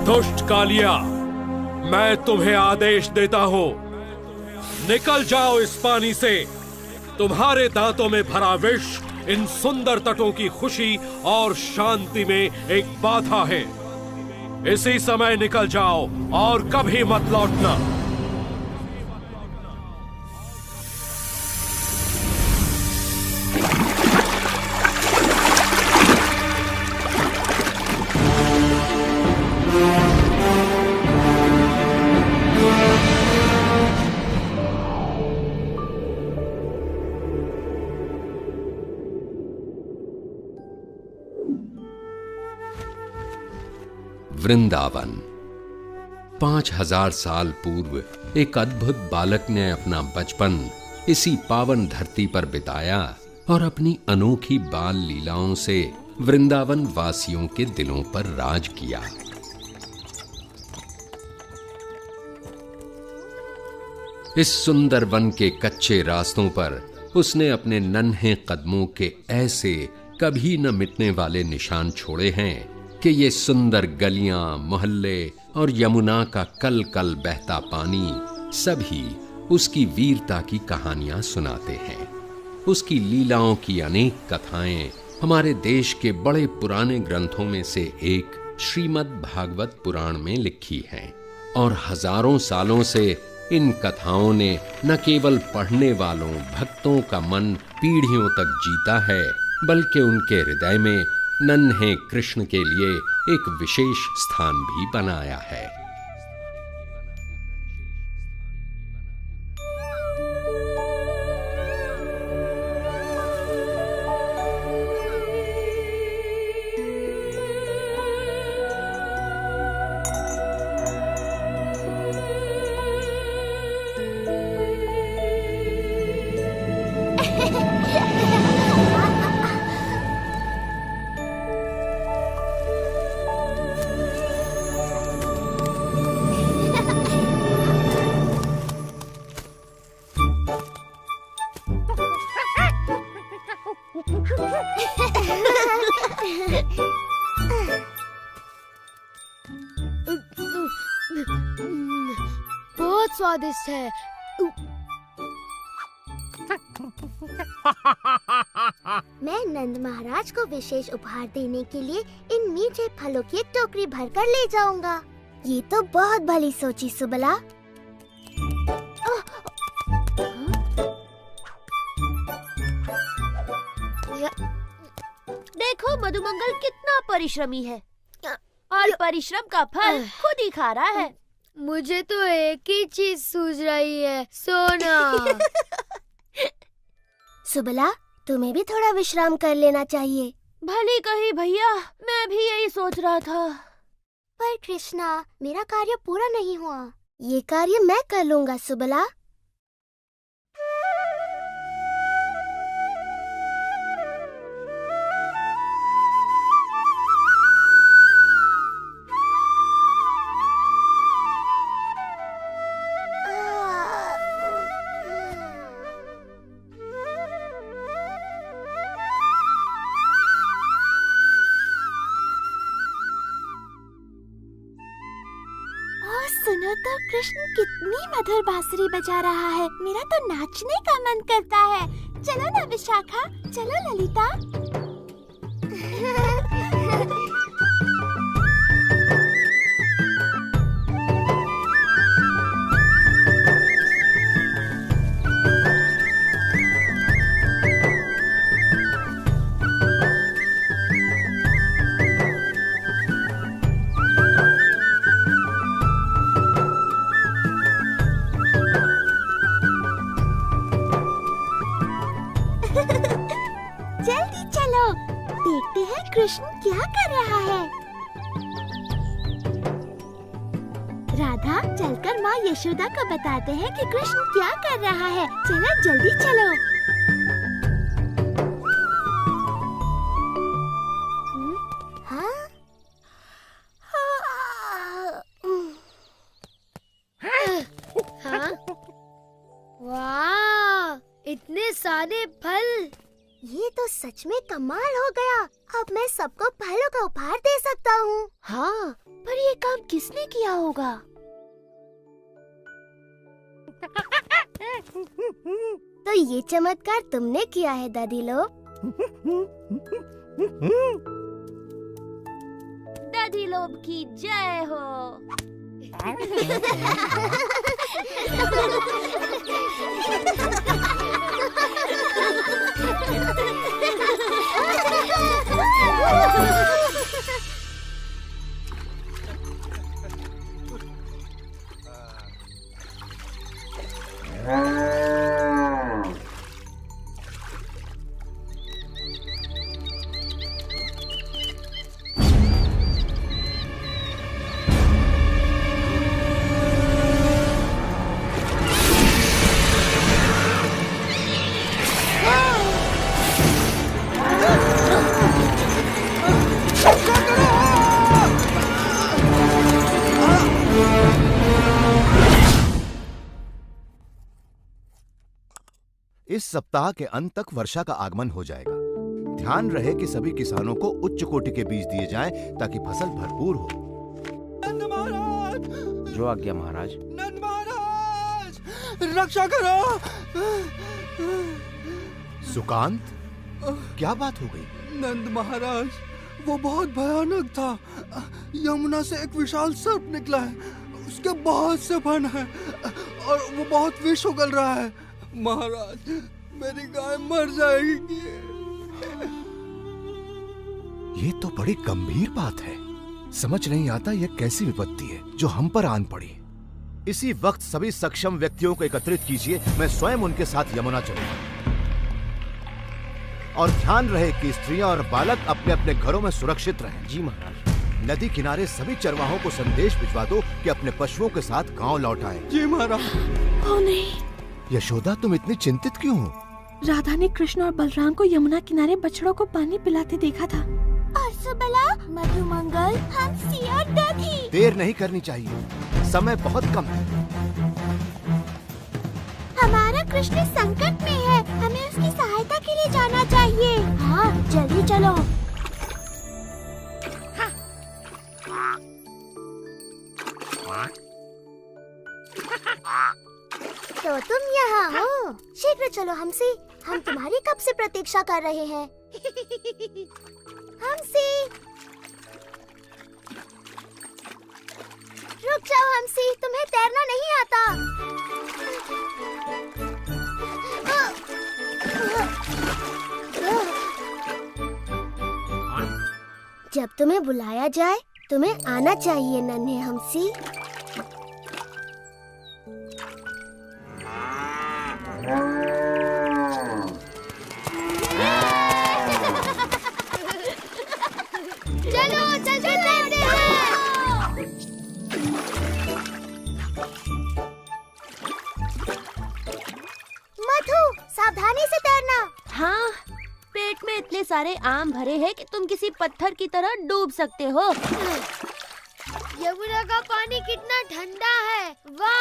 दुष्ट कालिया, मैं तुम्हें आदेश देता हूं, निकल जाओ इस पानी से। तुम्हारे दांतों में भरा विष इन सुंदर तटों की खुशी और शांति में एक बाधा है। इसी समय निकल जाओ और कभी मत लौटना। वृंदावन। 5000 साल पूर्व एक अद्भुत बालक ने अपना बचपन इसी पावन धरती पर बिताया और अपनी अनोखी बाल लीलाओं से वृंदावन वासियों के दिलों पर राज किया। इस सुंदर वन के कच्चे रास्तों पर उसने अपने नन्हे कदमों के ऐसे कभी न मिटने वाले निशान छोड़े हैं कि ये सुंदर गलियां, मोहल्ले और यमुना का कल कल बहता पानी सभी उसकी वीरता की कहानियां सुनाते हैं। उसकी लीलाओं की अनेक कथाएं हमारे देश के बड़े पुराने ग्रंथों में से एक श्रीमद् भागवत पुराण में लिखी हैं और हजारों सालों से इन कथाओं ने न केवल पढ़ने वालों भक्तों का मन पीढ़ियों तक जीता है, बल्कि उनके हृदय में नन्हे कृष्ण के लिए एक विशेष स्थान भी बनाया है। बहुत स्वादिष्ट है। मैं नंद महाराज को विशेष उपहार देने के लिए इन मीठे फलों की एक टोकरी भरकर ले जाऊंगा। ये तो बहुत भली सोची सुबला। देखो मधुमंगल कितना परिश्रमी है और परिश्रम का फल खुद ही खा रहा है। मुझे तो एक ही चीज सूझ रही है, सोना। सुबला, तुम्हें भी थोड़ा विश्राम कर लेना चाहिए। भली कही भैया, मैं भी यही सोच रहा था। पर कृष्णा, मेरा कार्य पूरा नहीं हुआ। ये कार्य मैं कर लूंगा सुबला। सुनो तो कृष्ण कितनी मधुर बांसुरी बजा रहा है। मेरा तो नाचने का मन करता है। चलो ना विशाखा, चलो ललिता। जल्दी चलो, देखते हैं कृष्ण क्या कर रहा है। राधा, चलकर माँ यशोदा को बताते हैं कि कृष्ण क्या कर रहा है। चलो जल्दी चलो। वाह, इतने सारे फल। ये तो सच में कमाल हो गया। अब मैं सबको फलों का उपहार दे सकता हूँ। हाँ, पर ये काम किसने किया होगा? तो ये चमत्कार तुमने किया है दादी लोग। दादी लोग की जय हो। इस सप्ताह के अंत तक वर्षा का आगमन हो जाएगा। ध्यान रहे कि सभी किसानों को उच्च कोटि के बीज दिए जाएं ताकि फसल भरपूर हो। नंद महाराज! जो आज्ञा महाराज। नंद महाराज! रक्षा करो! सुकांत, क्या बात हो गई? नंद महाराज, वो बहुत भयानक था। यमुना से एक विशाल सर्प निकला है। उसके बहुत से फन हैं और वो बहुत विष उगल रहा है। महाराज, मेरी गाय मर जाएगी। ये तो बड़ी गंभीर बात है। समझ नहीं आता यह कैसी विपत्ति है जो हम पर आन पड़ी। इसी वक्त सभी सक्षम व्यक्तियों को एकत्रित कीजिए, मैं स्वयं उनके साथ यमुना चलूंगा। और ध्यान रहे कि स्त्रियां और बालक अपने अपने घरों में सुरक्षित रहें। जी महाराज। नदी किनारे सभी चरवाहों को संदेश भिजवा दो कि अपने पशुओं के साथ गांव लौट आएं। जी महाराज। ओ नहीं, यशोदा तुम इतनी चिंतित क्यों हो? राधा ने कृष्ण और बलराम को यमुना किनारे बछड़ों को पानी पिलाते देखा था। और सुबला, मधुमंगल, हंसी और दधी। देर नहीं करनी चाहिए, समय बहुत कम है। हमारा कृष्ण संकट में है, हमें उसकी सहायता के लिए जाना चाहिए। हाँ, जल्दी चलो। तो तुम यहाँ हो? शीघ्र चलो हमसी, हम तुम्हारी कब से प्रतीक्षा कर रहे हैं। हमसी, रुक जाओ हमसी, तुम्हें तैरना नहीं आता। जब तुम्हें बुलाया जाए तुम्हें आना चाहिए नन्हे हमसी। चलो चलते तैरते हैं। मधु, सावधानी से तैरना। हाँ, पेट में इतने सारे आम भरे हैं कि तुम किसी पत्थर की तरह डूब सकते हो। यमुना का पानी कितना ठंडा है, वाह।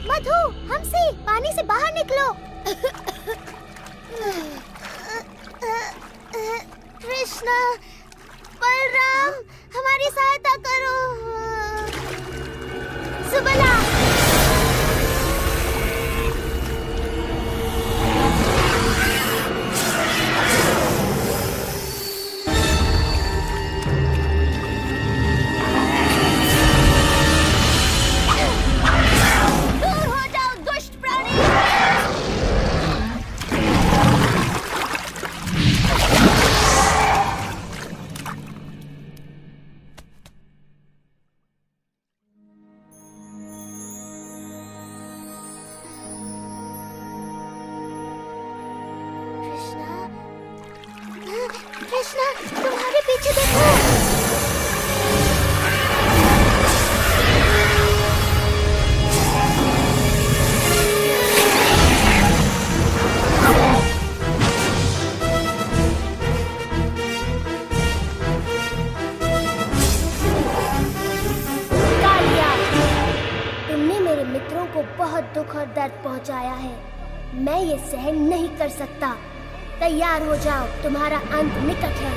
मधु, हमसी, पानी से बाहर निकलो। कृष्णा, बलराम, हमारी सहायता करो। सुबला। कृष्णा, तुम्हारे पीछे देखो। तुमने मेरे मित्रों को बहुत दुख और दर्द पहुंचाया है, मैं ये सहन नहीं कर सकता। तैयार हो जाओ, तुम्हारा अंत निकट है।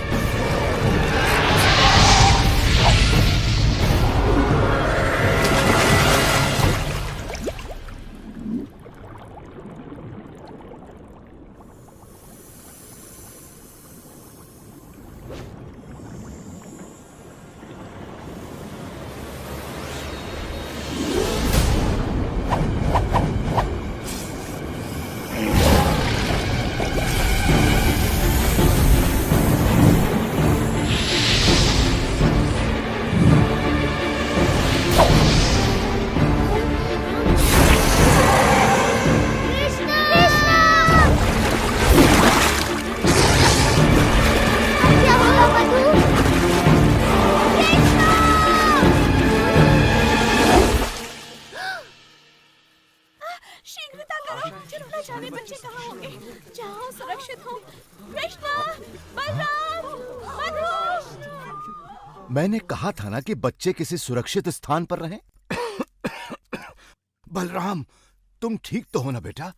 मैंने कहा था ना कि बच्चे किसी सुरक्षित स्थान पर रहें। बलराम, तुम ठीक तो हो ना बेटा?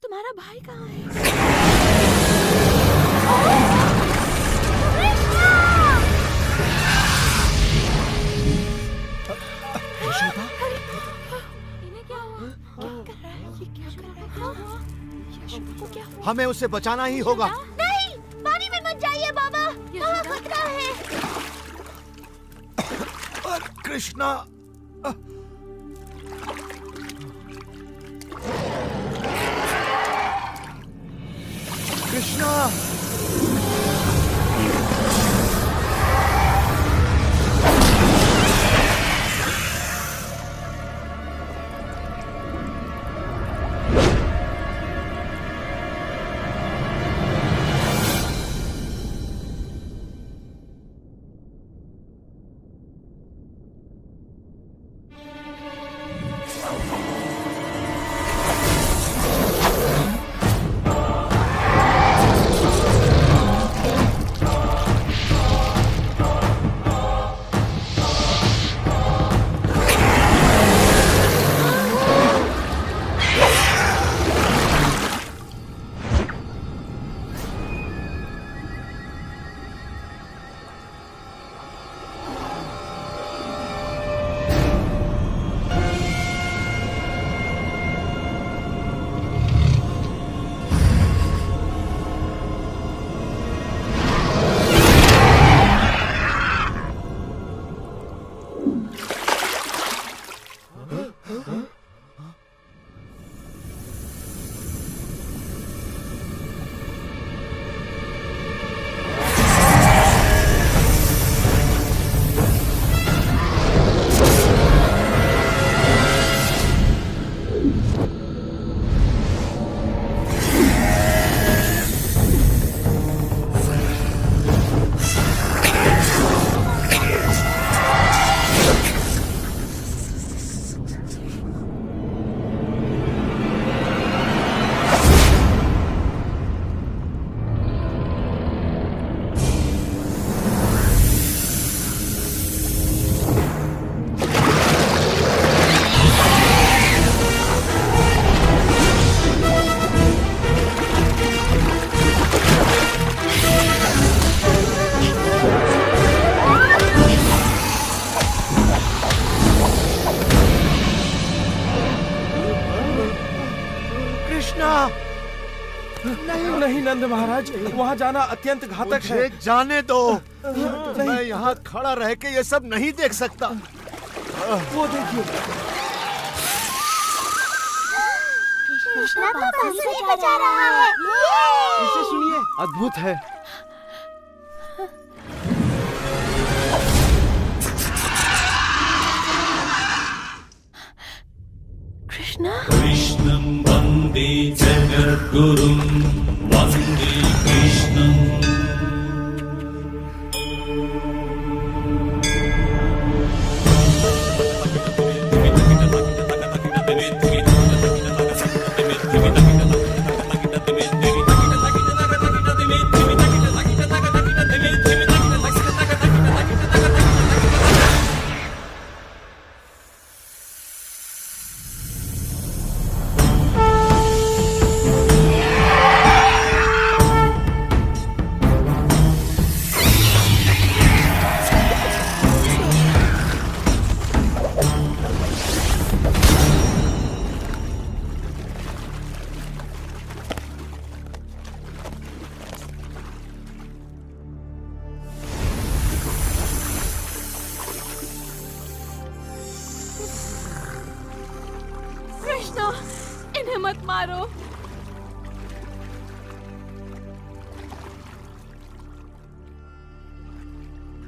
तुम्हारा भाई कहाँ है? यशोदा, इन्हें क्या हुआ? क्या कर रहा है? ये क्या कर रहा है? यशोदा को क्या हुआ? हमें उसे बचाना ही होगा। नहीं, पानी में मत जाइए बाबा, वहाँ खतरा है। कृष्णा, कृष्णा, नहीं नहीं नंद महाराज, वहाँ जाना अत्यंत घातक है। मुझे जाने दो। मैं यहाँ खड़ा रह के ये सब नहीं देख सकता। वो देखिए, कृष्णा तो बांसुरी बजा रहा है। इसे सुनिए, अद्भुत है। कृष्णा, कृष्णं वन्दे जगद्गुरुं वन्दे कृष्णम्। कृष्णा, इन्हें मत मारो।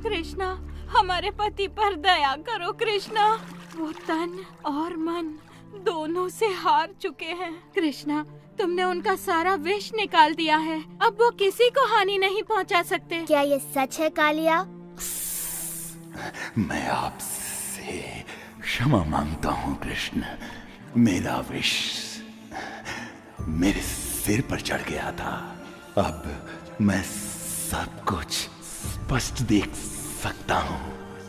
कृष्णा, हमारे पति पर दया करो कृष्णा। वो तन और मन दोनों से हार चुके हैं। कृष्णा, तुमने उनका सारा विष निकाल दिया है। अब वो किसी को हानि नहीं पहुंचा सकते। क्या ये सच है कालिया? मैं आपसे क्षमा मांगता हूँ कृष्ण। मेरा विष मेरे सिर पर चढ़ गया था। अब मैं सब कुछ स्पष्ट देख सकता हूँ।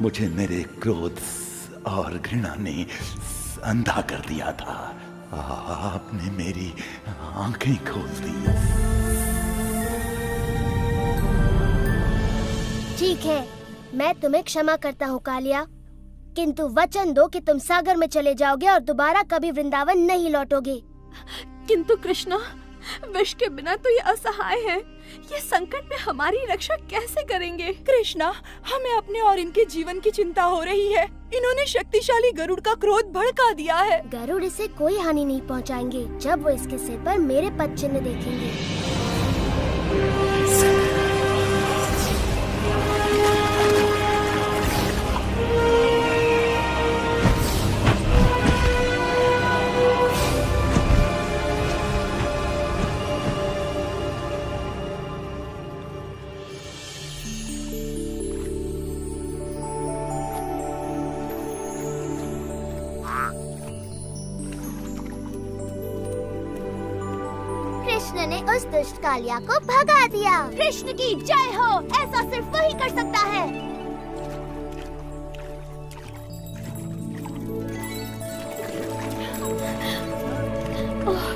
मुझे मेरे क्रोध और घृणा ने अंधा कर दिया था। आपने मेरी आंखें खोल दी। ठीक है, मैं तुम्हें क्षमा करता हूँ कालिया, किंतु वचन दो कि तुम सागर में चले जाओगे और दोबारा कभी वृंदावन नहीं लौटोगे। किंतु कृष्णा, विष के बिना तो ये असहाय है। ये संकट में हमारी रक्षा कैसे करेंगे? कृष्णा, हमें अपने और इनके जीवन की चिंता हो रही है। इन्होंने शक्तिशाली गरुड़ का क्रोध भड़का दिया है। गरुड़ इसे कोई हानि नहीं पहुंचाएंगे जब वो इसके सिर पर मेरे पद चिन्ह देखेंगे। कृष्ण ने उस दुष्ट कालिया को भगा दिया। कृष्ण की जय हो, ऐसा सिर्फ वही कर सकता है। ओह,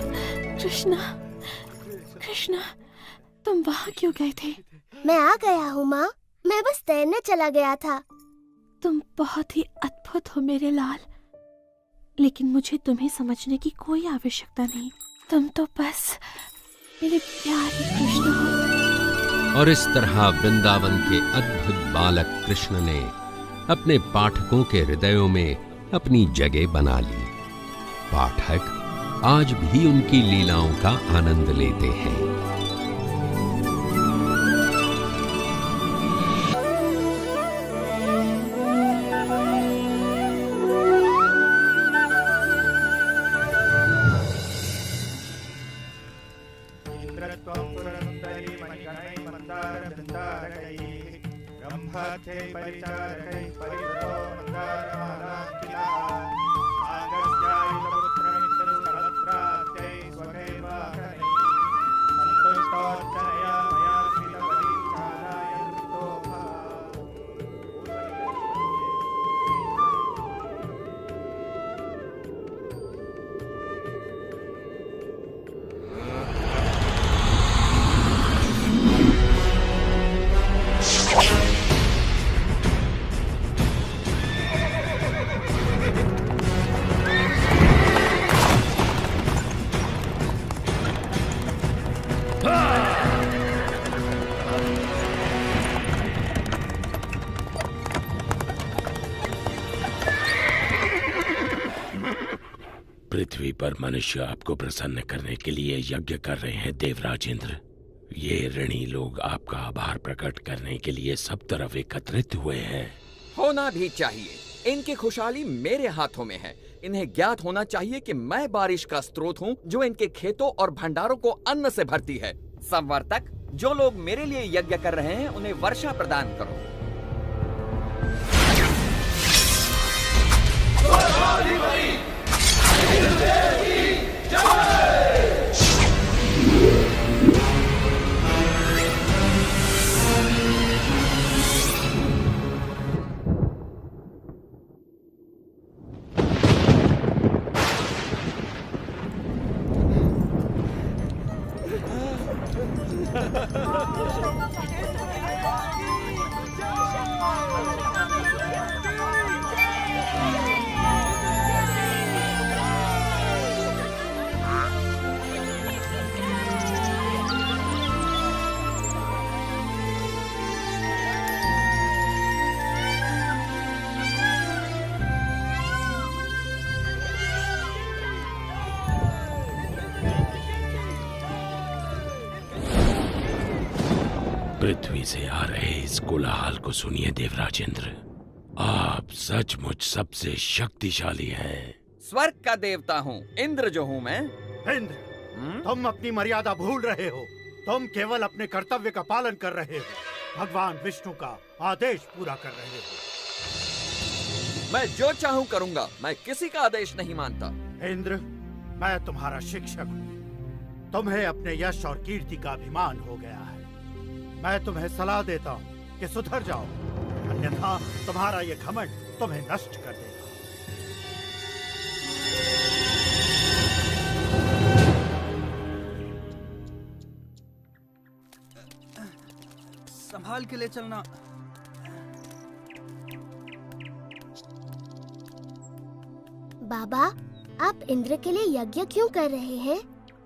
कृष्णा, कृष्णा, तुम वहाँ क्यों गए थे? मैं आ गया हूँ माँ, मैं बस तैरने चला गया था। तुम बहुत ही अद्भुत हो मेरे लाल, लेकिन मुझे तुम्हें समझने की कोई आवश्यकता नहीं। तुम तो बस मेरे प्यारे कृष्ण हो। और इस तरह वृंदावन के अद्भुत बालक कृष्ण ने अपने पाठकों के हृदयों में अपनी जगह बना ली। पाठक आज भी उनकी लीलाओं का आनंद लेते हैं। पृथ्वी पर मनुष्य आपको प्रसन्न करने के लिए यज्ञ कर रहे हैं देवराज इंद्र। ये ऋणी लोग आपका आभार प्रकट करने के लिए सब तरफ एकत्रित हुए हैं। होना भी चाहिए। इनकी खुशहाली मेरे हाथों में है। इन्हें ज्ञात होना चाहिए कि मैं बारिश का स्रोत हूँ जो इनके खेतों और भंडारों को अन्न से भरती है। संवर्तक, जो लोग मेरे लिए यज्ञ कर रहे हैं उन्हें वर्षा प्रदान करो। पृथ्वी से आ रहे इस कोलाहल को सुनिए देवराज इंद्र। आप सचमुच सबसे शक्तिशाली हैं। स्वर्ग का देवता हूँ, इंद्र जो हूँ मैं। इंद्र, तुम अपनी मर्यादा भूल रहे हो। तुम केवल अपने कर्तव्य का पालन कर रहे हो। भगवान विष्णु का आदेश पूरा कर रहे हो। मैं जो चाहूँ करूँगा, मैं किसी का आदेश नहीं मानता। इंद्र, मैं तुम्हारा शिक्षक हूँ। तुम्हें अपने यश और कीर्ति का अभिमान हो गया है। मैं तुम्हें सलाह देता हूँ कि सुधर जाओ, अन्यथा तुम्हारा ये घमंड तुम्हें नष्ट कर देगा। संभाल के ले चलना। बाबा, आप इंद्र के लिए यज्ञ क्यों कर रहे हैं?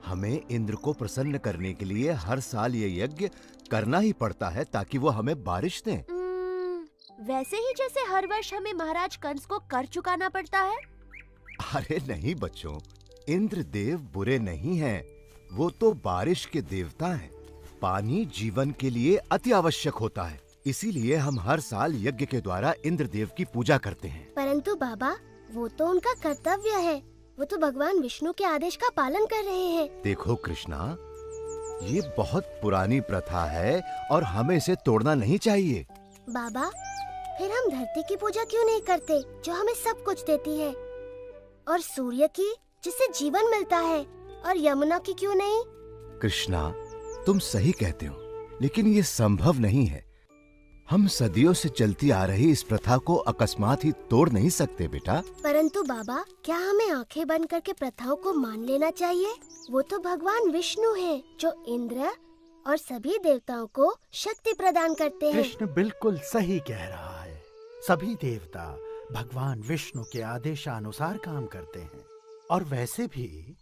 हमें इंद्र को प्रसन्न करने के लिए हर साल ये यज्ञ करना ही पड़ता है ताकि वो हमें बारिश दें। वैसे ही जैसे हर वर्ष हमें महाराज कंस को कर चुकाना पड़ता है। अरे नहीं बच्चों, इंद्र देव बुरे नहीं हैं, वो तो बारिश के देवता हैं। पानी जीवन के लिए अति आवश्यक होता है, इसीलिए हम हर साल यज्ञ के द्वारा इंद्र देव की पूजा करते हैं। परंतु बाबा, वो तो उनका कर्तव्य है, वो तो भगवान विष्णु के आदेश का पालन कर रहे हैं। देखो कृष्णा, ये बहुत पुरानी प्रथा है और हमें इसे तोड़ना नहीं चाहिए। बाबा, फिर हम धरती की पूजा क्यों नहीं करते जो हमें सब कुछ देती है, और सूर्य की जिससे जीवन मिलता है, और यमुना की क्यों नहीं? कृष्णा, तुम सही कहते हो, लेकिन ये संभव नहीं है। हम सदियों से चलती आ रही इस प्रथा को अकस्मात ही तोड़ नहीं सकते बेटा। परंतु बाबा, क्या हमें आंखें बंद करके प्रथाओं को मान लेना चाहिए? वो तो भगवान विष्णु हैं, जो इंद्र और सभी देवताओं को शक्ति प्रदान करते हैं। कृष्ण बिल्कुल सही कह रहा है। सभी देवता भगवान विष्णु के आदेशानुसार काम करते हैं, और वैसे भी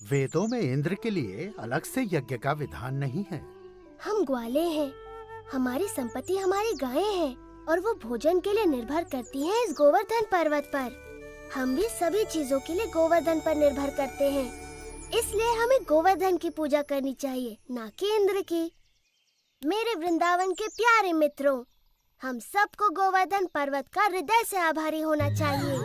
वेदों में इंद्र के लिए अलग से यज्ञ का विधान नहीं है। हम ग्वाले हैं, हमारी संपत्ति हमारी गायें हैं, और वो भोजन के लिए निर्भर करती हैं इस गोवर्धन पर्वत पर। हम भी सभी चीजों के लिए गोवर्धन पर निर्भर करते हैं, इसलिए हमें गोवर्धन की पूजा करनी चाहिए, ना कि इंद्र की। मेरे वृंदावन के प्यारे मित्रों, हम सबको गोवर्धन पर्वत का हृदय से आभारी होना चाहिए।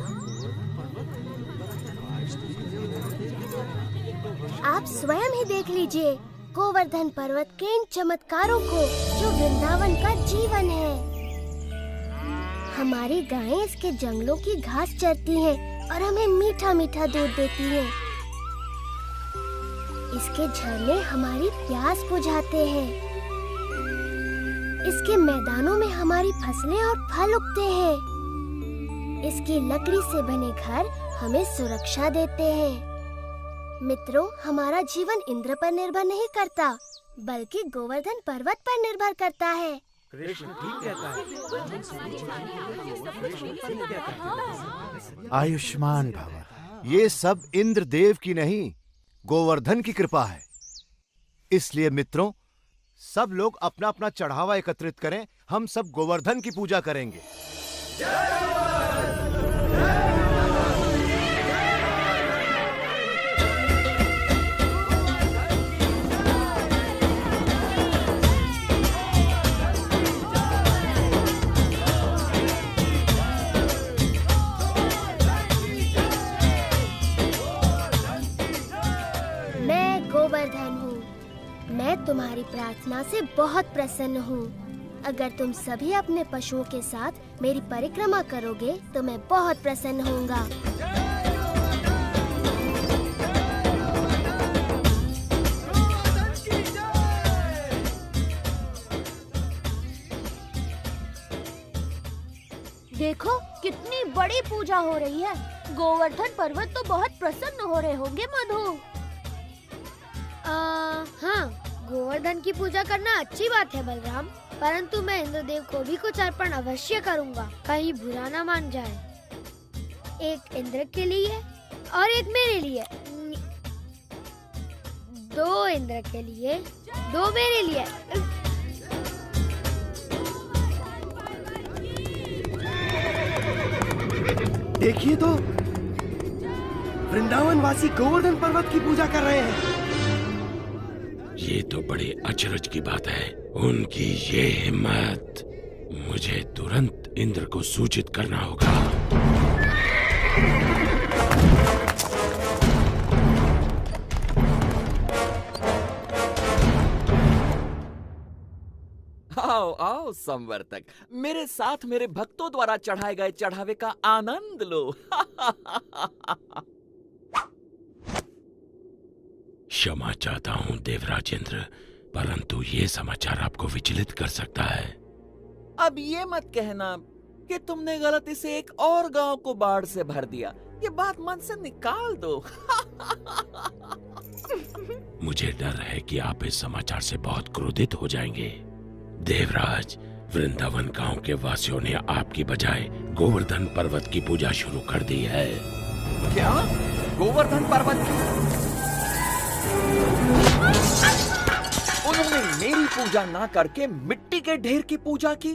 आप स्वयं ही देख लीजिए गोवर्धन पर्वत के इन चमत्कारों को, जो वृंदावन का जीवन है। हमारी गायें इसके जंगलों की घास चरती हैं और हमें मीठा मीठा दूध देती हैं। इसके झरने हमारी प्यास बुझाते हैं। इसके मैदानों में हमारी फसलें और फल उगते हैं। इसकी लकड़ी से बने घर हमें सुरक्षा देते हैं। मित्रों, हमारा जीवन इंद्र पर निर्भर नहीं करता, बल्कि गोवर्धन पर्वत पर निर्भर करता है। कृष्ण ठीक कहता है। आयुष्मान भव। ये सब इंद्र देव की नहीं, गोवर्धन की कृपा है। इसलिए मित्रों, सब लोग अपना अपना चढ़ावा एकत्रित करें, हम सब गोवर्धन की पूजा करेंगे। गोवर्धन हूँ, मैं तुम्हारी प्रार्थना से बहुत प्रसन्न हूँ। अगर तुम सभी अपने पशुओं के साथ मेरी परिक्रमा करोगे तो मैं बहुत प्रसन्न होऊंगा। देखो कितनी बड़ी पूजा हो रही है। गोवर्धन पर्वत तो बहुत प्रसन्न हो रहे होंगे मधु। हाँ, गोवर्धन की पूजा करना अच्छी बात है बलराम, परंतु मैं इंद्रदेव को भी कुछ अर्पण अवश्य करूँगा, कहीं बुरा ना मान जाए। एक इंद्र के लिए और एक मेरे लिए। 2 इंद्र के लिए, 2 मेरे लिए। देखिए तो, वृंदावन वासी गोवर्धन पर्वत की पूजा कर रहे हैं। ये तो बड़े अचरज की बात है। उनकी ये हिम्मत! मुझे तुरंत इंद्र को सूचित करना होगा। आओ आओ संवर्तक, मेरे साथ मेरे भक्तों द्वारा चढ़ाए गए चढ़ावे का आनंद लो। क्षमा चाहता हूँ देवराज इंद्र, परंतु ये समाचार आपको विचलित कर सकता है। अब ये मत कहना कि तुमने गलती से एक और गांव को बाढ़ से भर दिया। ये बात मन से निकाल दो। मुझे डर है कि आप इस समाचार से बहुत क्रोधित हो जाएंगे। देवराज, वृंदावन गांव के वासियों ने आपकी बजाय गोवर्धन पर्वत की पूजा शुरू कर दी है। क्या? गोवर्धन पर्वत की? उन्होंने मेरी पूजा ना करके मिट्टी के ढेर की पूजा की।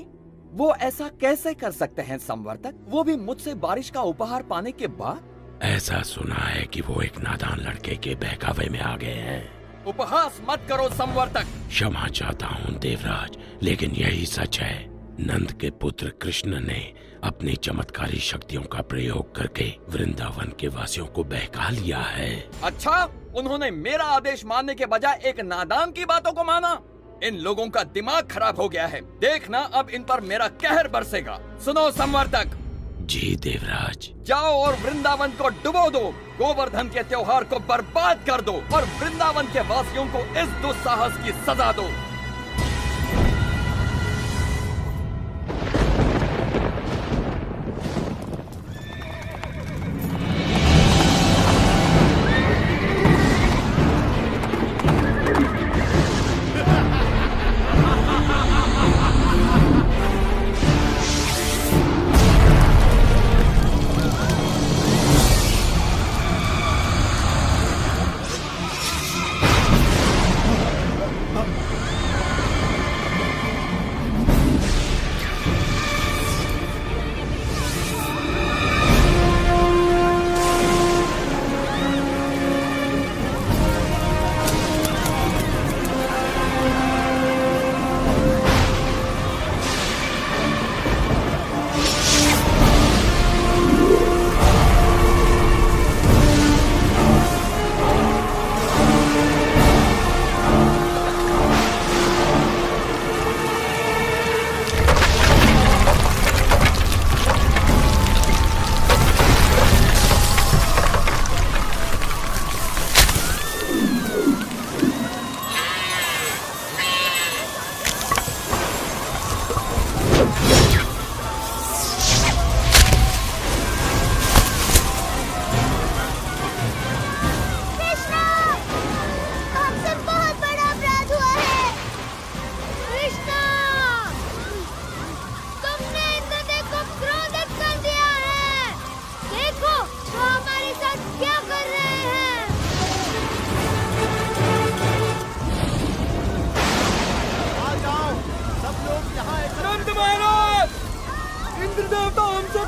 वो ऐसा कैसे कर सकते हैं संवर्तक, वो भी मुझसे बारिश का उपहार पाने के बाद? ऐसा सुना है कि वो एक नादान लड़के के बहकावे में आ गए हैं। उपहास मत करो संवर्तक। क्षमा चाहता हूँ देवराज, लेकिन यही सच है। नंद के पुत्र कृष्ण ने अपनी चमत्कारी शक्तियों का प्रयोग करके वृंदावन के वासियों को बहका लिया है। अच्छा, उन्होंने मेरा आदेश मानने के बजाय एक नादान की बातों को माना। इन लोगों का दिमाग खराब हो गया है। देखना अब इन पर मेरा कहर बरसेगा। सुनो संवर्तक। जी देवराज। जाओ और वृंदावन को डुबो दो, गोवर्धन के त्योहार को बर्बाद कर दो और वृंदावन के वासियों को इस दुस्साहस की सजा दो।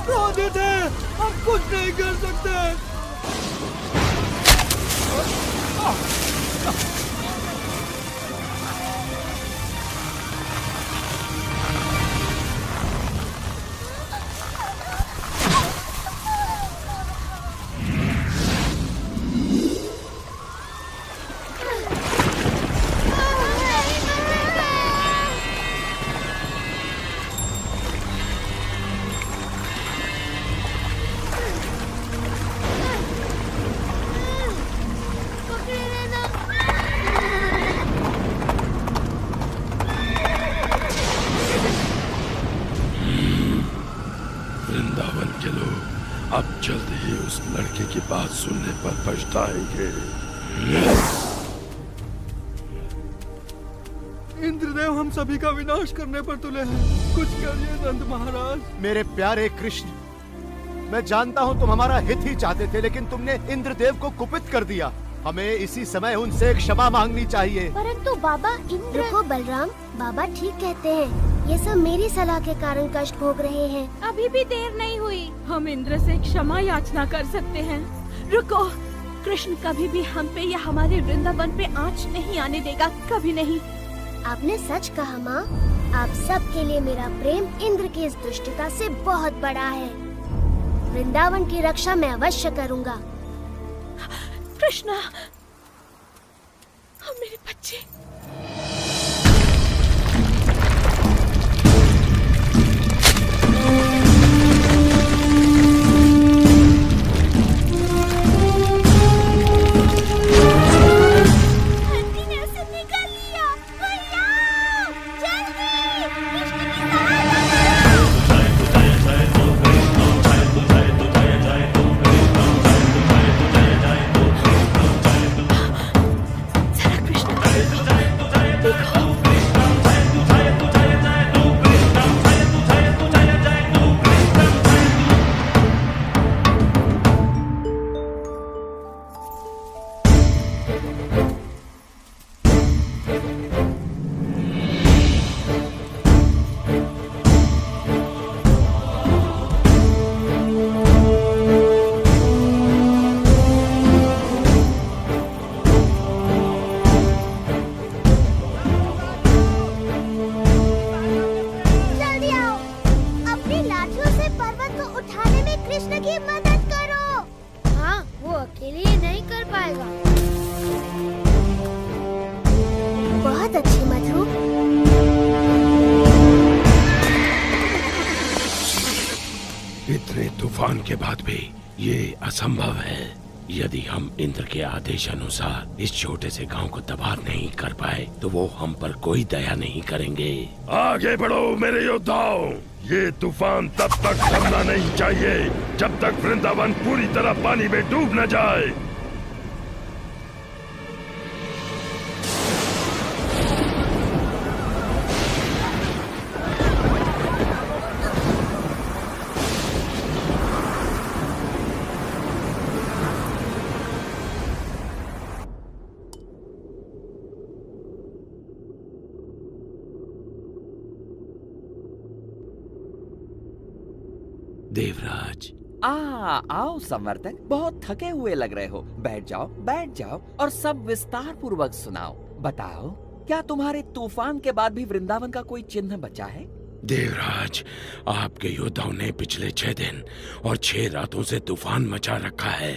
क्रोधित है, हम कुछ नहीं कर सकते। अब जल्द ही उस लड़के की बात सुनने पर पछताएंगे। इंद्रदेव हम सभी का विनाश करने पर तुले हैं, कुछ करिए नंद महाराज। मेरे प्यारे कृष्ण, मैं जानता हूँ तुम हमारा हित ही चाहते थे, लेकिन तुमने इंद्रदेव को कुपित कर दिया। हमें इसी समय उनसे क्षमा मांगनी चाहिए। परंतु बाबा इंद्र। रुको बलराम, बाबा ठीक कहते हैं। ये सब मेरी सलाह के कारण कष्ट भोग रहे हैं। अभी भी देर नहीं हुई, हम इंद्र से क्षमा याचना कर सकते हैं। रुको, कृष्ण कभी भी हम पे या हमारे वृंदावन पे आँच नहीं आने देगा, कभी नहीं। आपने सच कहा माँ। आप सब के लिए मेरा प्रेम इंद्र की इस दुष्टता से बहुत बड़ा है। वृंदावन की रक्षा मैं अवश्य करूँगा। कृष्णा, मेरे बच्चे। नंदी ने उसे निकाल लिया। तूफान के बाद भी ये असंभव है। यदि हम इंद्र के आदेश अनुसार इस छोटे से गांव को तबाह नहीं कर पाए तो वो हम पर कोई दया नहीं करेंगे। आगे बढ़ो मेरे योद्धाओं, ये तूफान तब तक थमना नहीं चाहिए जब तक वृंदावन पूरी तरह पानी में डूब न जाए। देवराज, आओ संवर्तक, बहुत थके हुए लग रहे हो। बैठ जाओ और सब विस्तार पूर्वक सुनाओ। बताओ, क्या तुम्हारे तूफान के बाद भी वृंदावन का कोई चिन्ह बचा है? देवराज, आपके योद्धाओं ने पिछले 6 दिन और 6 रातों से तूफान मचा रखा है,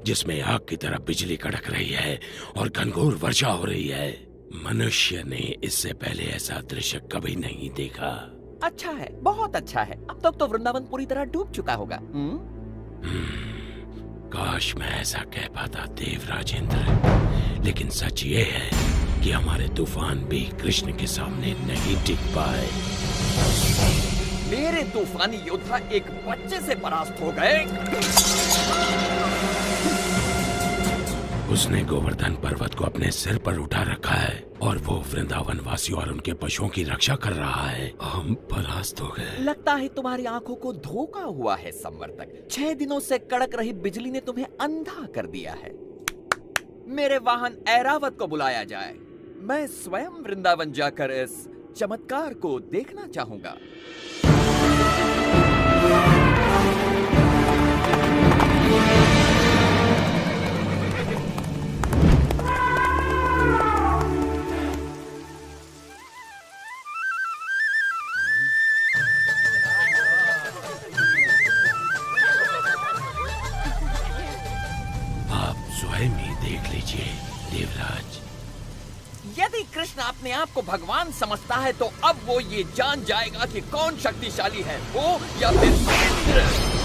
जिसमें आग की तरह बिजली कड़क रही है और घनघोर वर्षा हो रही है। मनुष्य ने इससे पहले ऐसा दृश्य कभी नहीं देखा। अच्छा है, बहुत अच्छा है। अब तक तो वृंदावन पूरी तरह डूब चुका होगा। काश मैं ऐसा कह पाता देवराज इंद्र, लेकिन सच ये है कि हमारे तूफान भी कृष्ण के सामने नहीं टिक पाए। मेरे तूफानी योद्धा एक बच्चे से परास्त हो गए। उसने गोवर्धन पर्वत को अपने सिर पर उठा रखा है और वो वृंदावन वासियों और उनके पशुओं की रक्षा कर रहा है। हम परास्त हो गए। लगता है तुम्हारी आंखों को धोखा हुआ है संवर्तक। 6 दिनों से कड़क रही बिजली ने तुम्हें अंधा कर दिया है। मेरे वाहन ऐरावत को बुलाया जाए। मैं स्वयं वृंदावन जाकर इस चमत्कार को देखना चाहूंगा। स्वयं ही देख लीजिए देवराज। यदि कृष्ण अपने आप को भगवान समझता है तो अब वो ये जान जाएगा कि कौन शक्तिशाली है, वो या फिर इंद्र।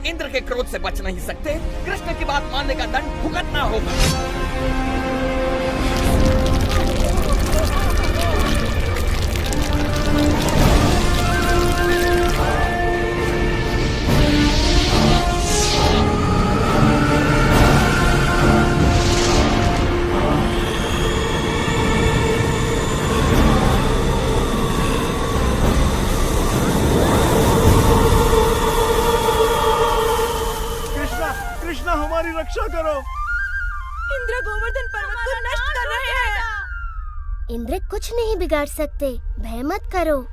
इंद्र के क्रोध से बच नहीं सकते। कृष्ण की बात मानने का दंड भुगतना होगा। हमारी रक्षा करो। इंद्र गोवर्धन पर्वत को नष्ट कर रहे हैं। इंद्र कुछ नहीं बिगाड़ सकते, भय मत करो।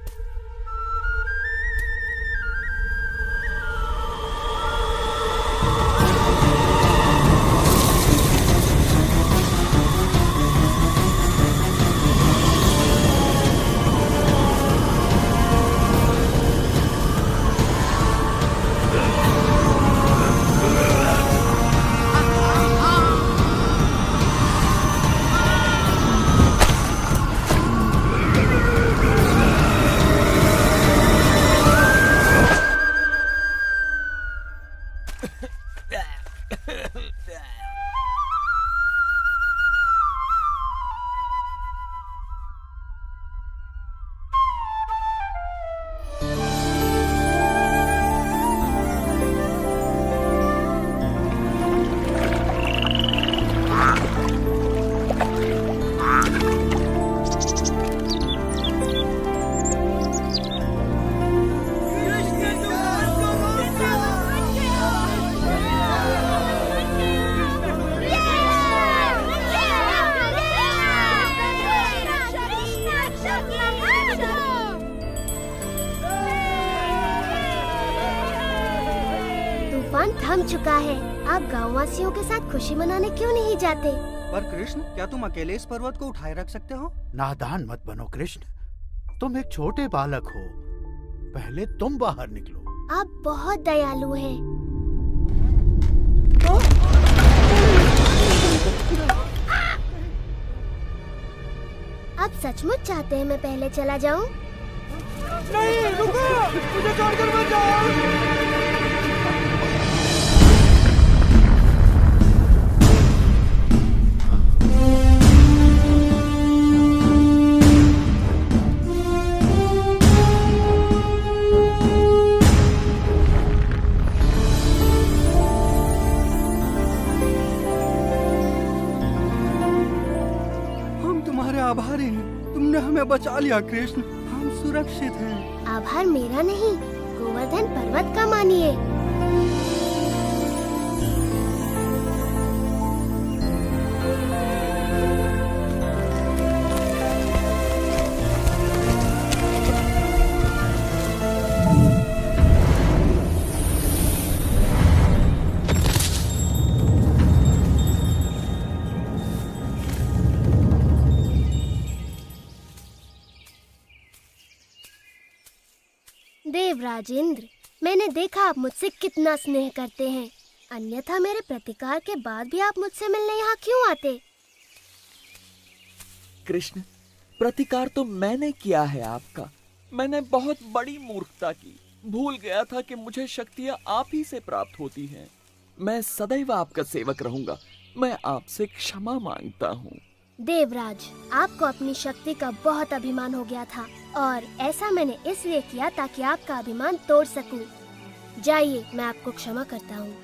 तूफान थम चुका है। आप गाँव वासियों के साथ खुशी मनाने क्यों नहीं जाते? पर कृष्ण, क्या तुम अकेले इस पर्वत को उठाए रख सकते हो? नादान मत बनो कृष्ण, तुम एक छोटे बालक हो। पहले तुम बाहर निकलो। आप बहुत दयालु हैं। आप सचमुच चाहते हैं मैं पहले चला जाऊं? नहीं, रुको! मुझे छोड़कर मत जाओ! आभारी हैं। तुमने हमें बचा लिया कृष्ण, हम सुरक्षित हैं। आभार मेरा नहीं, गोवर्धन पर्वत का मानिए। देवराज इंद्र, मैंने देखा आप मुझसे कितना स्नेह करते हैं। अन्यथा मेरे प्रतिकार के बाद भी आप मुझसे मिलने यहाँ क्यों आते? कृष्ण, प्रतिकार तो मैंने किया है आपका। मैंने बहुत बड़ी मूर्खता की। भूल गया था कि मुझे शक्तियाँ आप ही से प्राप्त होती हैं। मैं सदैव आपका सेवक रहूंगा। मैं आपसे क्षमा मांगता हूँ। देवराज, आपको अपनी शक्ति का बहुत अभिमान हो गया था और ऐसा मैंने इसलिए किया ताकि आपका अभिमान तोड़ सकूं। जाइए, मैं आपको क्षमा करता हूँ।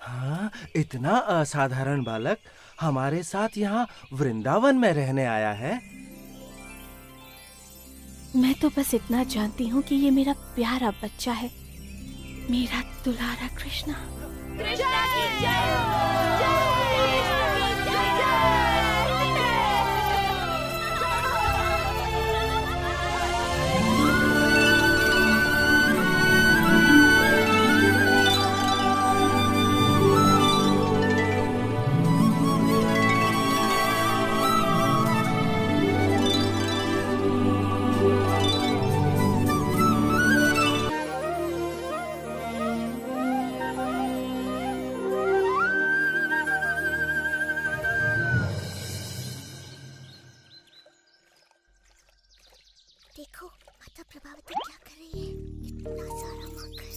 हाँ, इतना असाधारण बालक हमारे साथ यहाँ वृंदावन में रहने आया है। मैं तो बस इतना जानती हूँ कि ये मेरा प्यारा बच्चा है, मेरा दुलारा कृष्णा। कृष्णा की जय! देखो माता प्रभावती क्या कर रही है। इतना सारा माखन।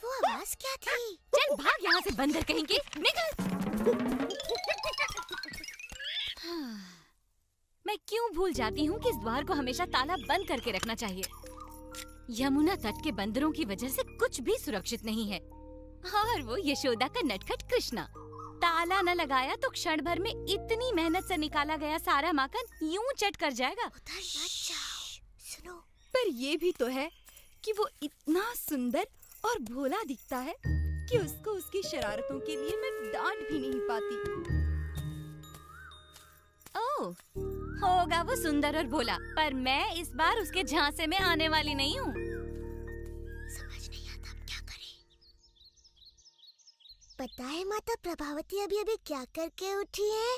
वो आवाज क्या थी? चल भाग यहाँ से, बंदर कहेंगे। निकल। मैं क्यों भूल जाती हूँ कि इस द्वार को हमेशा ताला बंद करके रखना चाहिए। यमुना तट के बंदरों की वजह से कुछ भी सुरक्षित नहीं है। और वो यशोदा का नटखट कृष्णा, ताला न लगाया तो क्षण भर में इतनी मेहनत से निकाला गया सारा माखन यूं चट कर जाएगा। उधर मत जाओ। सुनो, पर ये भी तो है कि वो इतना सुंदर और भोला दिखता है कि उसको उसकी शरारतों के लिए मैं डांट भी नहीं पाती। ओह, होगा वो सुंदर और भोला, पर मैं इस बार उसके झांसे में आने वाली नहीं हूँ। समझ नहीं आता अब क्या करें। पता है माता प्रभावती अभी अभी क्या करके उठी है?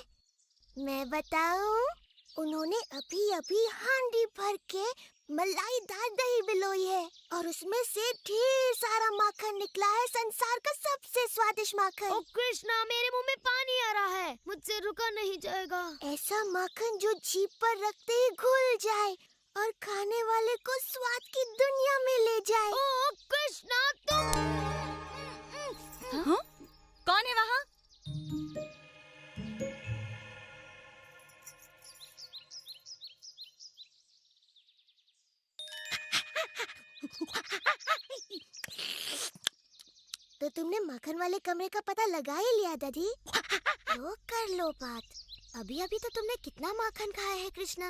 मैं बताऊं? उन्होंने अभी अभी हांडी भर के मलाईदार दही बिलोई है और उसमें से ढेर सारा माखन निकला है, संसार का सबसे स्वादिष्ट माखन। ओ कृष्णा, मेरे मुंह में पानी आ रहा है, मुझसे रुका नहीं जाएगा। ऐसा माखन जो जीभ पर रखते ही घुल जाए और खाने वाले को स्वाद की दुनिया में ले जाए। ओ कृष्णा, तुम हाँ? कौन है वहाँ? तो तुमने माखन वाले कमरे का पता लगा ही लिया दादी। तो कर लो बात। अभी अभी तो तुमने कितना माखन खाया है कृष्णा?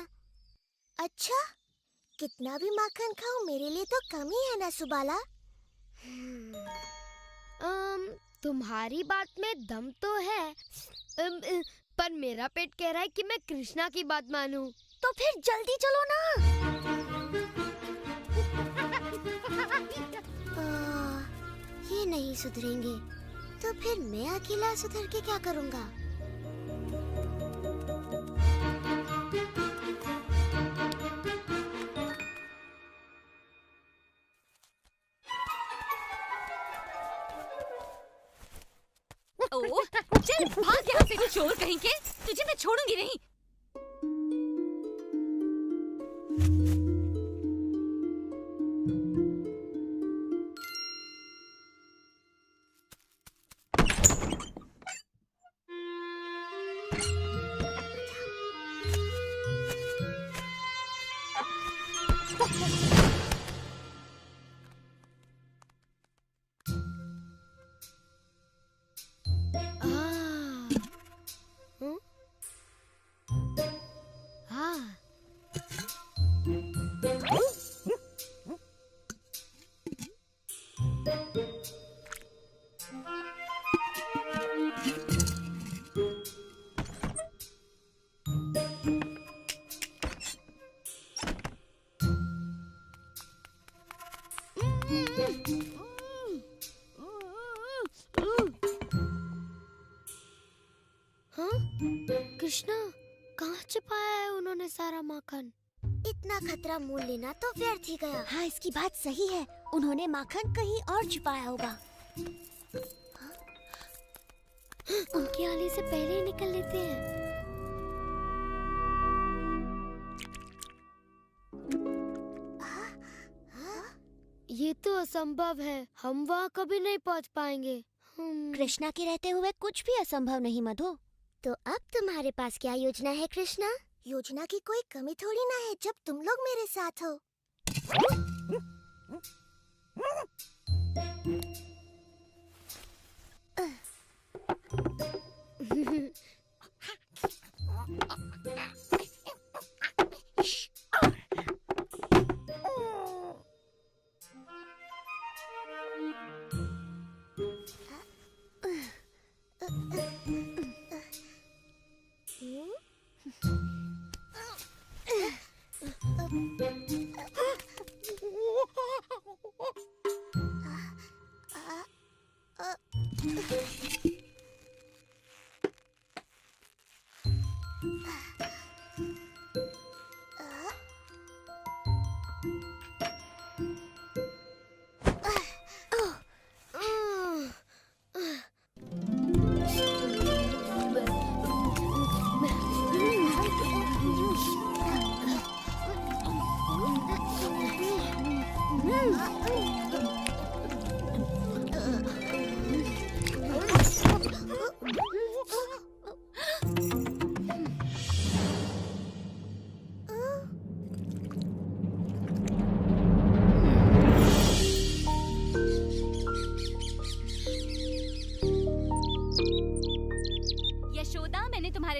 अच्छा, कितना भी माखन खाओ मेरे लिए तो कम ही है ना सुबाला। तुम्हारी बात में दम तो है, पर मेरा पेट कह रहा है कि मैं कृष्णा की बात मानूं। तो फिर जल्दी चलो ना। ये नहीं सुधरेंगे तो फिर मैं अकेला सुधर के क्या करूँगा? ओह, चल भाग यहाँ से चोर कहीं के, तुझे मैं छोड़ूंगी नहीं। कृष्णा, कहाँ छिपाया है उन्होंने सारा माखन? इतना खतरा मोल लेना तो व्यर्थ ही गया। हाँ, इसकी बात सही है, उन्होंने माखन कहीं और छुपाया होगा। उनके आने से पहले ही निकल लेते हैं। ये तो असंभव है, हम वहाँ कभी नहीं पहुँच पाएंगे। कृष्णा के रहते हुए कुछ भी असंभव नहीं मधु। तो अब तुम्हारे पास क्या योजना है कृष्णा? योजना की कोई कमी थोड़ी ना है जब तुम लोग मेरे साथ हो।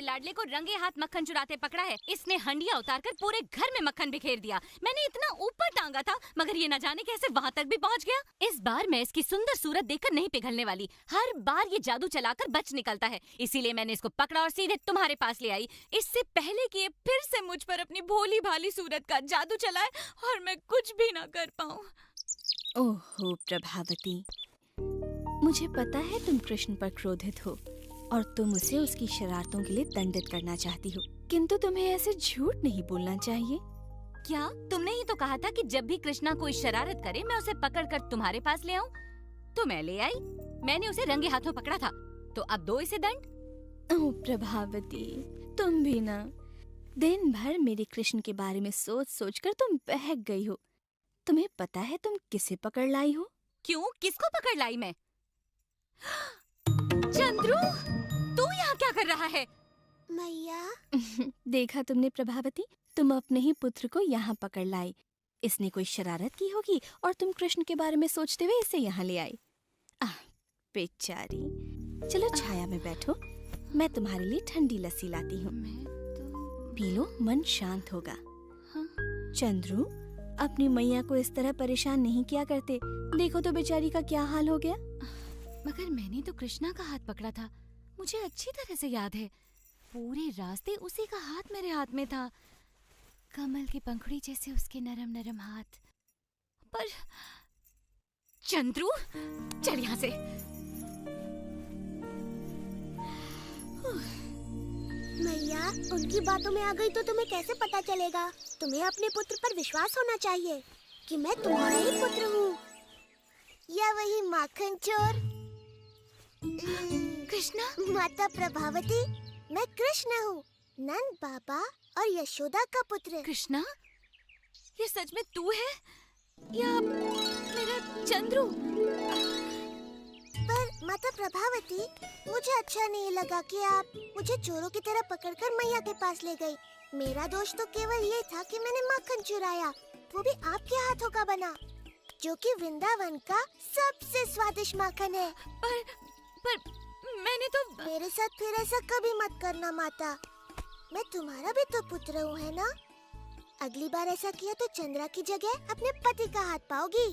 लाडले को रंगे हाथ मक्खन चुराते पकड़ा है। इसने हंडिया उतारकर पूरे घर में मक्खन बिखेर दिया। मैंने इतना ऊपर टांगा था मगर ये न जाने कैसे वहाँ तक भी पहुँच गया। इस बार मैं इसकी सुंदर सूरत देखकर नहीं पिघलने वाली। हर बार ये जादू चलाकर बच निकलता है, इसीलिए मैंने इसको पकड़ा और सीधे तुम्हारे पास ले आई, इससे पहले कि ये फिर से मुझ पर अपनी भोली भाली सूरत का जादू चलाए और मैं कुछ भी न कर पाऊँ। ओहो प्रभावती, मुझे पता है तुम कृष्ण पर क्रोधित हो और तुम उसे उसकी शरारतों के लिए दंडित करना चाहती हो, किंतु तुम्हें ऐसे झूठ नहीं बोलना चाहिए। क्या तुमने ही तो कहा था कि जब भी कृष्णा कोई शरारत करे मैं उसे पकड़कर तुम्हारे पास ले आऊं? तो मैं ले आई। मैंने उसे रंगे हाथों पकड़ा था, तो अब दो इसे दंड। ओह प्रभावती, तुम भी ना, दिन भर मेरे कृष्ण के बारे में सोच सोच कर तुम बहक गई हो। तुम्हें पता है तुम किसे पकड़ लाई हो? क्यों, किसको पकड़ लाई मैं? चंद्रू, तू यहाँ क्या कर रहा है? मैया देखा तुमने प्रभावती, तुम अपने ही पुत्र को यहाँ पकड़ लाई। इसने कोई शरारत की होगी और तुम कृष्ण के बारे में सोचते हुए इसे यहाँ ले आई। बेचारी। चलो छाया में बैठो, मैं तुम्हारे लिए ठंडी लस्सी लाती हूँ। पी लो, मन शांत होगा। चंद्रू, अपनी मैया को इस तरह परेशान नहीं किया करते। देखो तो बेचारी का क्या हाल हो गया। मगर मैंने तो कृष्णा का हाथ पकड़ा था, मुझे अच्छी तरह से याद है। पूरे रास्ते उसी का हाथ मेरे हाथ में था, कमल की पंखुड़ी जैसे उसके नरम नरम हाथ। पर चंद्रू, चल यहाँ से। मैया, उनकी बातों में आ गई तो तुम्हें कैसे पता चलेगा? तुम्हें अपने पुत्र पर विश्वास होना चाहिए कि मैं तुम्हारा ही पुत्र हूँ। या वही माखन चोर कृष्णा? माता प्रभावती, मैं कृष्ण हूँ, नंद बाबा और यशोदा का पुत्र। कृष्णा, ये सच में तू है या मेरा चंद्रू? पर माता प्रभावती, मुझे अच्छा नहीं लगा कि आप मुझे चोरों की तरह पकड़कर मैया के पास ले गई। मेरा दोष तो केवल ये था कि मैंने माखन चुराया, वो भी आपके हाथों का बना, जो कि वृंदावन का सबसे स्वादिष्ट माखन है। पर मैंने तो... मेरे साथ फिर ऐसा कभी मत करना माता, मैं तुम्हारा भी तो पुत्र हूँ, है ना? अगली बार ऐसा किया तो चंद्रा की जगह अपने पति का हाथ पाओगी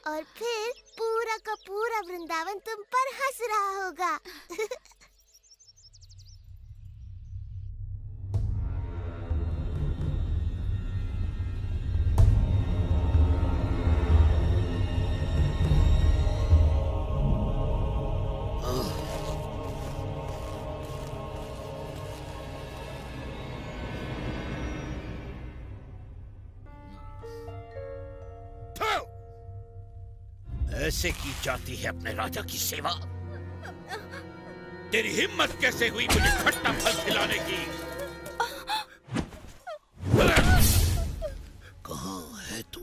और फिर पूरा का पूरा वृंदावन तुम पर हंस रहा होगा। ऐसे की जाती है अपने राजा की सेवा? तेरी हिम्मत कैसे हुई मुझे खट्टा फल खिलाने की? कहाँ है तू?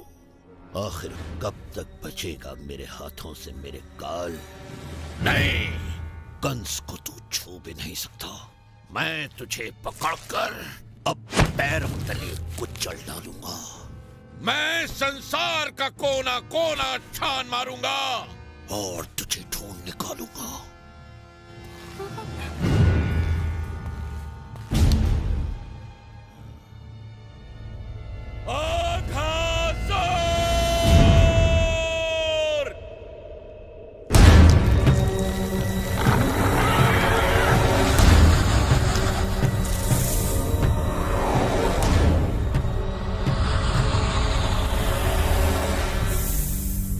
आखिर कब तक बचेगा मेरे हाथों से मेरे काल? नहीं, कंस को तू छू भी नहीं सकता। मैं तुझे पकड़कर अब पैरों तले कुचल डालूंगा। मैं संसार का कोना कोना छान मारूंगा और तुझे ढूंढ निकालूंगा।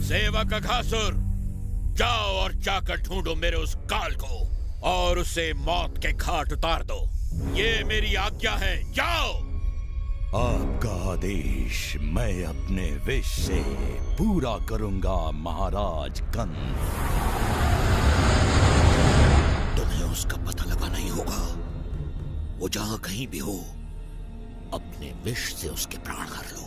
सेवक अघासुर, जाओ और जाकर ढूंढो मेरे उस काल को और उसे मौत के घाट उतार दो। ये मेरी आज्ञा है, जाओ। आपका आदेश मैं अपने विश से पूरा करूंगा महाराज कंस। तुम्हें उसका पता लगाना ही होगा। वो जहां कहीं भी हो, अपने विश से उसके प्राण हर लो।